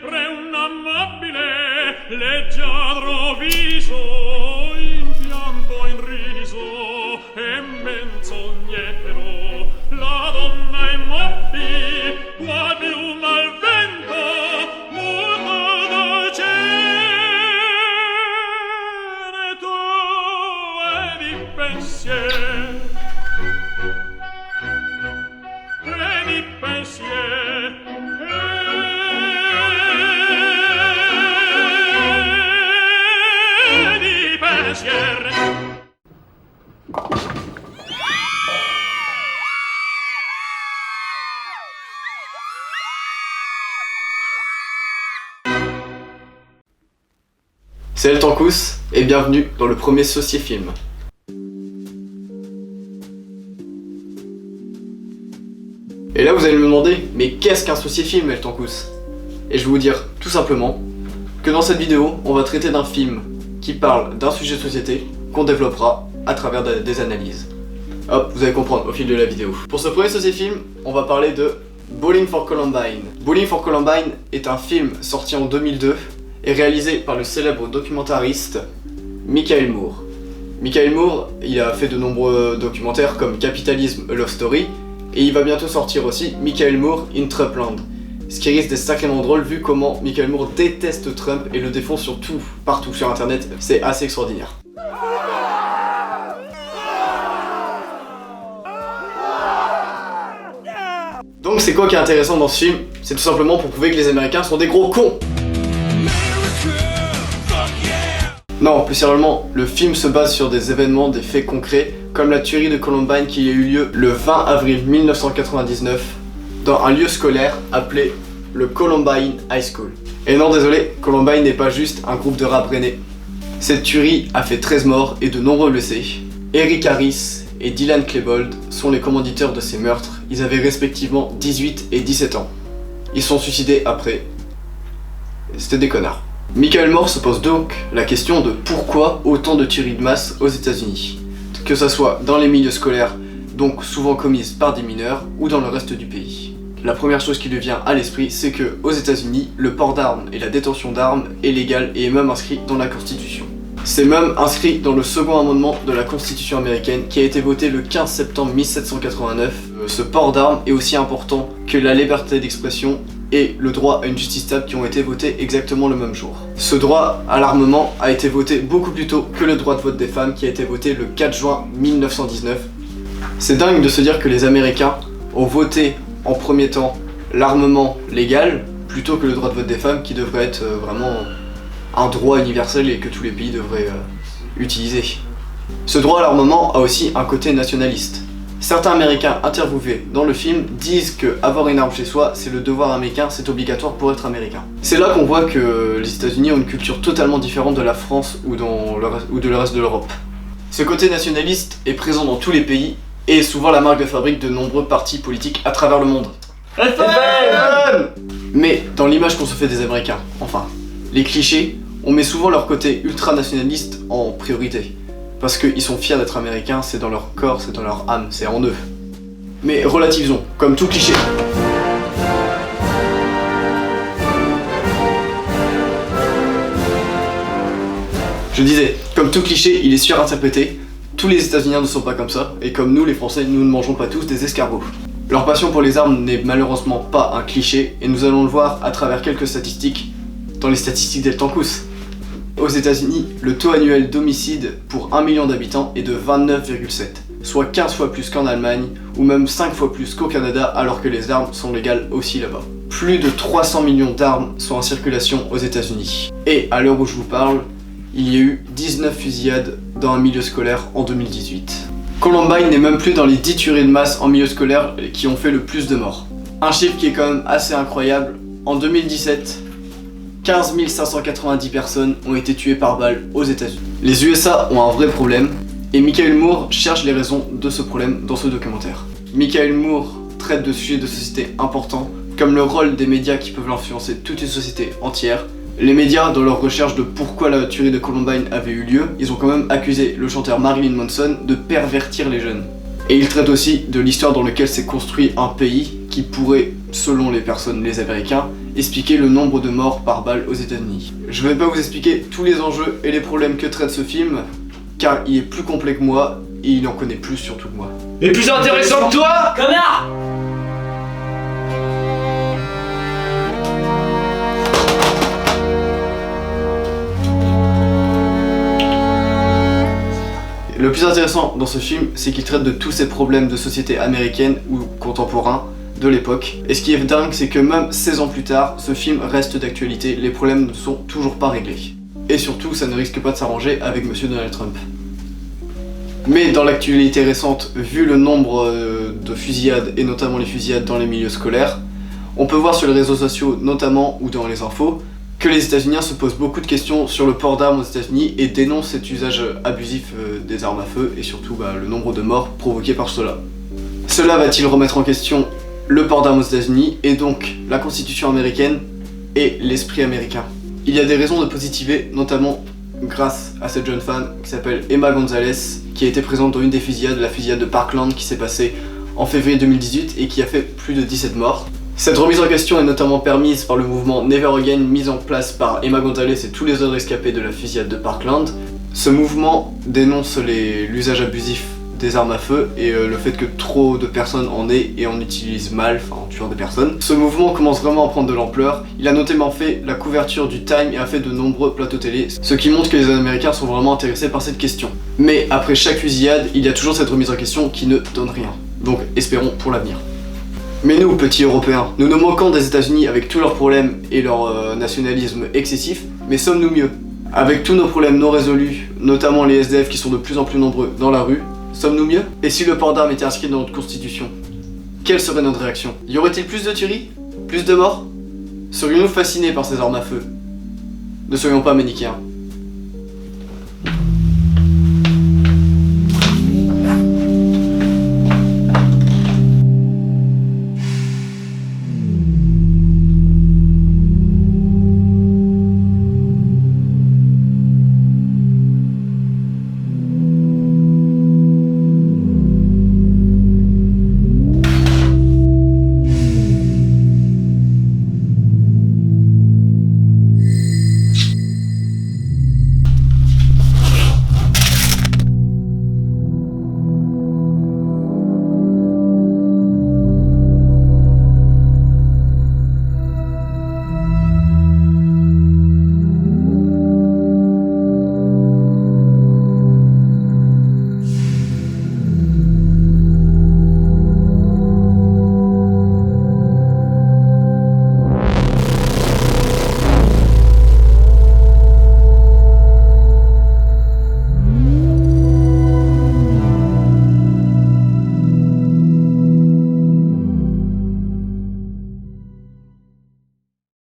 sempre un amabile, leggiadro viso, in pianto, in riso e menzognero. La donna in moppi, qua piuma al vento, muto dolcere tu ed in pensier. E di pensier. E di pensier. Salut Tancous et bienvenue dans le premier Sociéfilm. Et là vous allez me demander, mais qu'est-ce qu'un Sociéfilm, El Tancous? Et je vais vous dire tout simplement que dans cette vidéo, on va traiter d'un film qui parle d'un sujet de société qu'on développera à travers des analyses. Hop, vous allez comprendre au fil de la vidéo. Pour ce premier Sociéfilm, on va parler de Bowling for Columbine. Bowling for Columbine est un film sorti en 2002 et réalisé par le célèbre documentariste Michael Moore. Michael Moore, il a fait de nombreux documentaires comme Capitalism, A Love Story, et il va bientôt sortir aussi Michael Moore in Trumpland. Ce qui risque d'être sacrément drôle vu comment Michael Moore déteste Trump et le défonce sur tout, partout sur internet, c'est assez extraordinaire. Donc c'est quoi qui est intéressant dans ce film? C'est tout simplement pour prouver que les Américains sont des gros cons. Non, plus sérieusement, le film se base sur des événements, des faits concrets, comme la tuerie de Columbine qui a eu lieu le 20 avril 1999 dans un lieu scolaire appelé le Columbine High School. Et non, désolé, Columbine n'est pas juste un groupe de rap rennais. Cette tuerie a fait 13 morts et de nombreux blessés. Eric Harris et Dylan Klebold sont les commanditeurs de ces meurtres. Ils avaient respectivement 18 et 17 ans. Ils sont suicidés après. C'était des connards. Michael Moore se pose donc la question de pourquoi autant de tueries de masse aux États-Unis, que ça soit dans les milieux scolaires, donc souvent commises par des mineurs, ou dans le reste du pays. La première chose qui lui vient à l'esprit, c'est que aux États-Unis, le port d'armes et la détention d'armes est légal et est même inscrit dans la Constitution. C'est même inscrit dans le second amendement de la Constitution américaine qui a été voté le 15 septembre 1789. Ce port d'armes est aussi important que la liberté d'expression et le droit à une justice stable qui ont été votés exactement le même jour. Ce droit à l'armement a été voté beaucoup plus tôt que le droit de vote des femmes qui a été voté le 4 juin 1919. C'est dingue de se dire que les Américains ont voté en premier temps l'armement légal plutôt que le droit de vote des femmes qui devrait être vraiment un droit universel et que tous les pays devraient utiliser. Ce droit à l'armement a aussi un côté nationaliste. Certains Américains interviewés dans le film disent que avoir une arme chez soi, c'est le devoir américain, c'est obligatoire pour être américain. C'est là qu'on voit que les États-Unis ont une culture totalement différente de la France ou de le reste de l'Europe. Ce côté nationaliste est présent dans tous les pays et est souvent la marque de fabrique de nombreux partis politiques à travers le monde. Mais dans l'image qu'on se fait des Américains, enfin, les clichés, on met souvent leur côté ultra-nationaliste en priorité. Parce qu'ils sont fiers d'être américains, c'est dans leur corps, c'est dans leur âme, c'est en eux. Mais relativisons, comme tout cliché. Je disais, comme tout cliché, il est surinterprété. Tous les États-Unis ne sont pas comme ça, et comme nous les Français, nous ne mangeons pas tous des escargots. Leur passion pour les armes n'est malheureusement pas un cliché, et nous allons le voir à travers quelques statistiques, dans les statistiques d'El Tancous. Aux États-Unis, le taux annuel d'homicide pour 1 million d'habitants est de 29,7, soit 15 fois plus qu'en Allemagne, ou même 5 fois plus qu'au Canada, alors que les armes sont légales aussi là-bas. Plus de 300 millions d'armes sont en circulation aux États-Unis. Et à l'heure où je vous parle, il y a eu 19 fusillades dans un milieu scolaire en 2018. Columbine n'est même plus dans les 10 tueries de masse en milieu scolaire qui ont fait le plus de morts. Un chiffre qui est quand même assez incroyable, en 2017, 15 590 personnes ont été tuées par balle aux États-Unis. Les USA ont un vrai problème et Michael Moore cherche les raisons de ce problème dans ce documentaire. Michael Moore traite de sujets de société importants comme le rôle des médias qui peuvent influencer toute une société entière. Les médias, dans leur recherche de pourquoi la tuerie de Columbine avait eu lieu, ils ont quand même accusé le chanteur Marilyn Manson de pervertir les jeunes. Et il traite aussi de l'histoire dans laquelle s'est construit un pays qui pourrait, selon les personnes, les Américains, expliquer le nombre de morts par balle aux États-Unis. Je vais pas vous expliquer tous les enjeux et les problèmes que traite ce film, car il est plus complet que moi et il en connaît plus surtout que moi. Et plus intéressant que toi, connard! Le plus intéressant dans ce film, c'est qu'il traite de tous ces problèmes de société américaine ou contemporains de l'époque. Et ce qui est dingue, c'est que même 16 ans plus tard, ce film reste d'actualité, les problèmes ne sont toujours pas réglés. Et surtout, ça ne risque pas de s'arranger avec Monsieur Donald Trump. Mais dans l'actualité récente, vu le nombre de fusillades, et notamment les fusillades dans les milieux scolaires, on peut voir sur les réseaux sociaux notamment, ou dans les infos, que les États-Unis se posent beaucoup de questions sur le port d'armes aux États-Unis et dénoncent cet usage abusif des armes à feu et surtout le nombre de morts provoqués par cela. Cela va-t-il remettre en question le port d'armes aux États-Unis et donc la Constitution américaine et l'esprit américain? Il y a des raisons de positiver, notamment grâce à cette jeune femme qui s'appelle Emma Gonzalez, qui a été présente dans une des fusillades, la fusillade de Parkland qui s'est passée en février 2018 et qui a fait plus de 17 morts. Cette remise en question est notamment permise par le mouvement Never Again mis en place par Emma Gonzalez et tous les autres rescapés de la fusillade de Parkland. Ce mouvement dénonce l'usage abusif des armes à feu et le fait que trop de personnes en aient et en utilisent mal, en tuant des personnes. Ce mouvement commence vraiment à prendre de l'ampleur. Il a notamment fait la couverture du Time et a fait de nombreux plateaux télé, ce qui montre que les Américains sont vraiment intéressés par cette question. Mais après chaque fusillade, il y a toujours cette remise en question qui ne donne rien. Donc espérons pour l'avenir. Mais nous, petits Européens, nous nous moquons des États-Unis avec tous leurs problèmes et leur nationalisme excessif, mais sommes-nous mieux? Avec tous nos problèmes non résolus, notamment les SDF qui sont de plus en plus nombreux dans la rue, sommes-nous mieux? Et si le port d'armes était inscrit dans notre constitution, quelle serait notre réaction? Y aurait-il plus de tueries? Plus de morts? Serions-nous fascinés par ces armes à feu? Ne soyons pas manichéens.